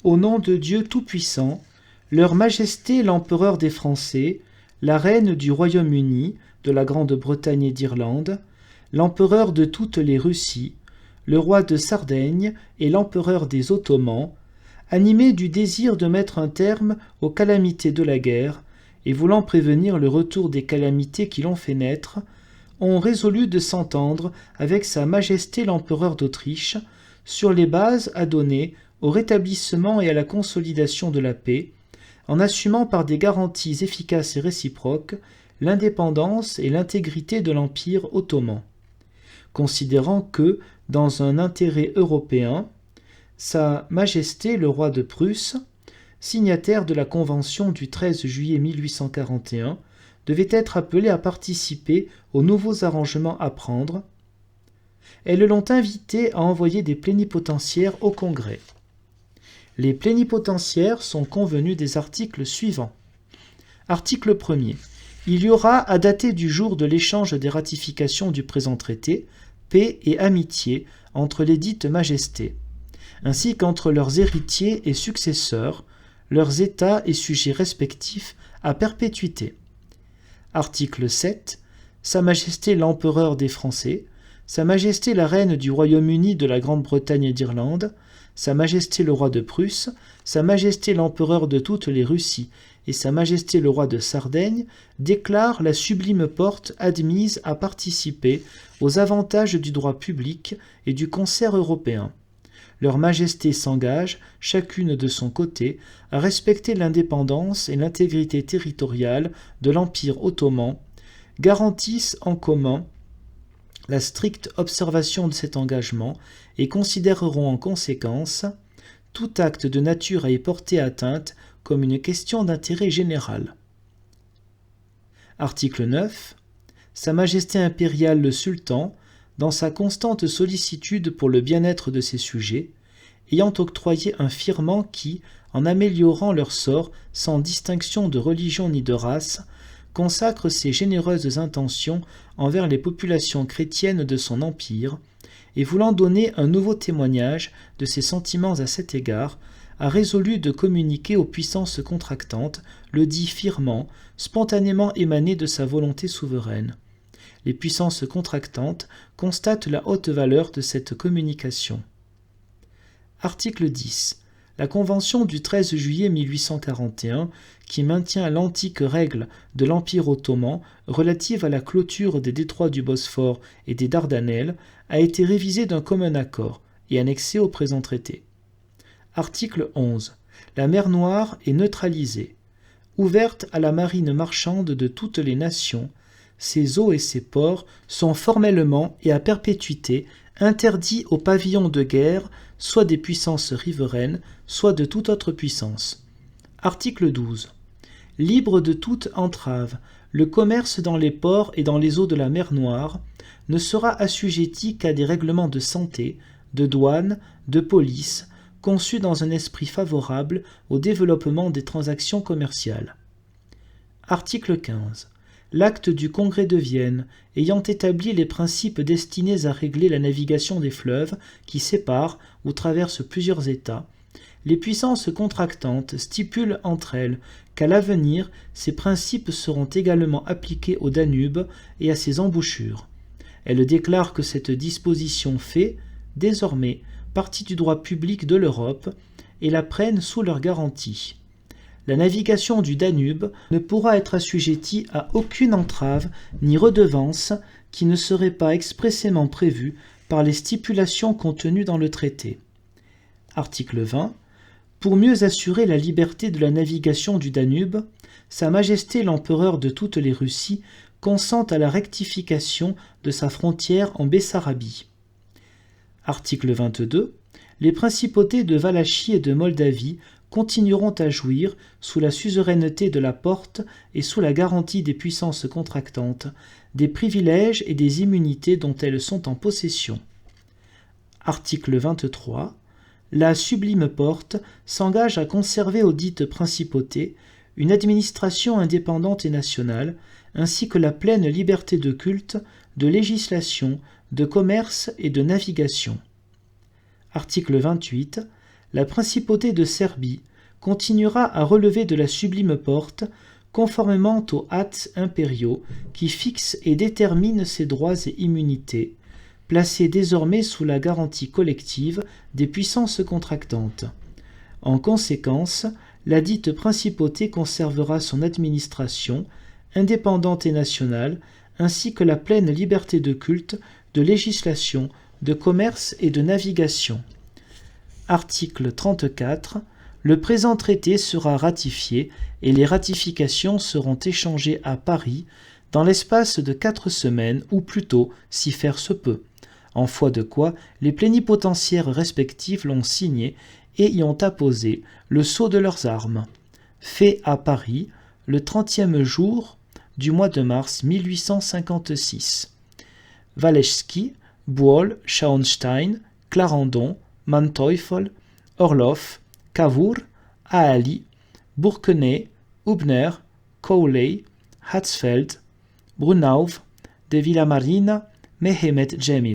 Au nom de Dieu Tout-Puissant, Leur Majesté l'Empereur des Français, la Reine du Royaume-Uni, de la Grande-Bretagne et d'Irlande, l'Empereur de toutes les Russies, le roi de Sardaigne et l'Empereur des Ottomans, animés du désir de mettre un terme aux calamités de la guerre et voulant prévenir le retour des calamités qui l'ont fait naître, ont résolu de s'entendre avec Sa Majesté l'Empereur d'Autriche sur les bases à donner au rétablissement et à la consolidation de la paix, en assumant par des garanties efficaces et réciproques l'indépendance et l'intégrité de l'Empire ottoman, considérant que, dans un intérêt européen, Sa Majesté le roi de Prusse, signataire de la Convention du 13 juillet 1841, devait être appelé à participer aux nouveaux arrangements à prendre. Elles l'ont invité à envoyer des plénipotentiaires au Congrès. Les plénipotentiaires sont convenus des articles suivants. Article 1er. Il y aura, à dater du jour de l'échange des ratifications du présent traité, paix et amitié entre les dites majestés, ainsi qu'entre leurs héritiers et successeurs, leurs États et sujets respectifs à perpétuité. Article 7. Sa Majesté l'Empereur des Français, Sa Majesté la Reine du Royaume-Uni, de la Grande-Bretagne et d'Irlande, Sa Majesté le Roi de Prusse, Sa Majesté l'Empereur de toutes les Russies et Sa Majesté le Roi de Sardaigne déclarent la sublime porte admise à participer aux avantages du droit public et du concert européen. Leur Majesté s'engage, chacune de son côté, à respecter l'indépendance et l'intégrité territoriale de l'Empire ottoman, garantissent en commun la stricte observation de cet engagement et considéreront en conséquence tout acte de nature à y porter atteinte comme une question d'intérêt général. Article 9. Sa Majesté impériale le Sultan, dans sa constante sollicitude pour le bien-être de ses sujets, ayant octroyé un firman qui, en améliorant leur sort sans distinction de religion ni de race, consacre ses généreuses intentions envers les populations chrétiennes de son empire, et voulant donner un nouveau témoignage de ses sentiments à cet égard, a résolu de communiquer aux puissances contractantes le dit firman, spontanément émané de sa volonté souveraine. Les puissances contractantes constatent la haute valeur de cette communication. Article 10. La Convention du 13 juillet 1841, qui maintient l'antique règle de l'Empire ottoman relative à la clôture des détroits du Bosphore et des Dardanelles, a été révisée d'un commun accord et annexée au présent traité. Article 11. La mer Noire est neutralisée. Ouverte à la marine marchande de toutes les nations, ses eaux et ses ports sont formellement et à perpétuité interdits aux pavillons de guerre, soit des puissances riveraines, soit de toute autre puissance. Article 12. Libre de toute entrave, le commerce dans les ports et dans les eaux de la mer Noire ne sera assujetti qu'à des règlements de santé, de douane, de police, conçus dans un esprit favorable au développement des transactions commerciales. Article 15. L'acte du Congrès de Vienne, ayant établi les principes destinés à régler la navigation des fleuves qui séparent ou traversent plusieurs États, les puissances contractantes stipulent entre elles qu'à l'avenir, ces principes seront également appliqués au Danube et à ses embouchures. Elles déclarent que cette disposition fait, désormais, partie du droit public de l'Europe et la prennent sous leur garantie. La navigation du Danube ne pourra être assujettie à aucune entrave ni redevance qui ne serait pas expressément prévue par les stipulations contenues dans le traité. Article 20. Pour mieux assurer la liberté de la navigation du Danube, Sa Majesté l'Empereur de toutes les Russies consent à la rectification de sa frontière en Bessarabie. Article 22. Les principautés de Valachie et de Moldavie continueront à jouir, sous la suzeraineté de la Porte et sous la garantie des puissances contractantes, des privilèges et des immunités dont elles sont en possession. Article 23. La Sublime Porte s'engage à conserver aux dites principautés une administration indépendante et nationale, ainsi que la pleine liberté de culte, de législation, de commerce et de navigation. Article 28. la principauté de Serbie continuera à relever de la sublime porte, conformément aux actes impériaux qui fixent et déterminent ses droits et immunités, placés désormais sous la garantie collective des puissances contractantes. En conséquence, la dite principauté conservera son administration, indépendante et nationale, ainsi que la pleine liberté de culte, de législation, de commerce et de navigation. Article 34. Le présent traité sera ratifié et les ratifications seront échangées à Paris dans l'espace de 4 semaines ou plus tôt si faire se peut, en foi de quoi les plénipotentiaires respectifs l'ont signé et y ont apposé le sceau de leurs armes. Fait à Paris le 30e jour du mois de mars 1856. Walewski, Buol, Schauenstein, Clarendon, Manteuffel, Orloff, Cavour, Aali, Bourquenay, Hubner, Cowley, Hatzfeld, Brunauw, de Villamarina, Mehemet Cemil.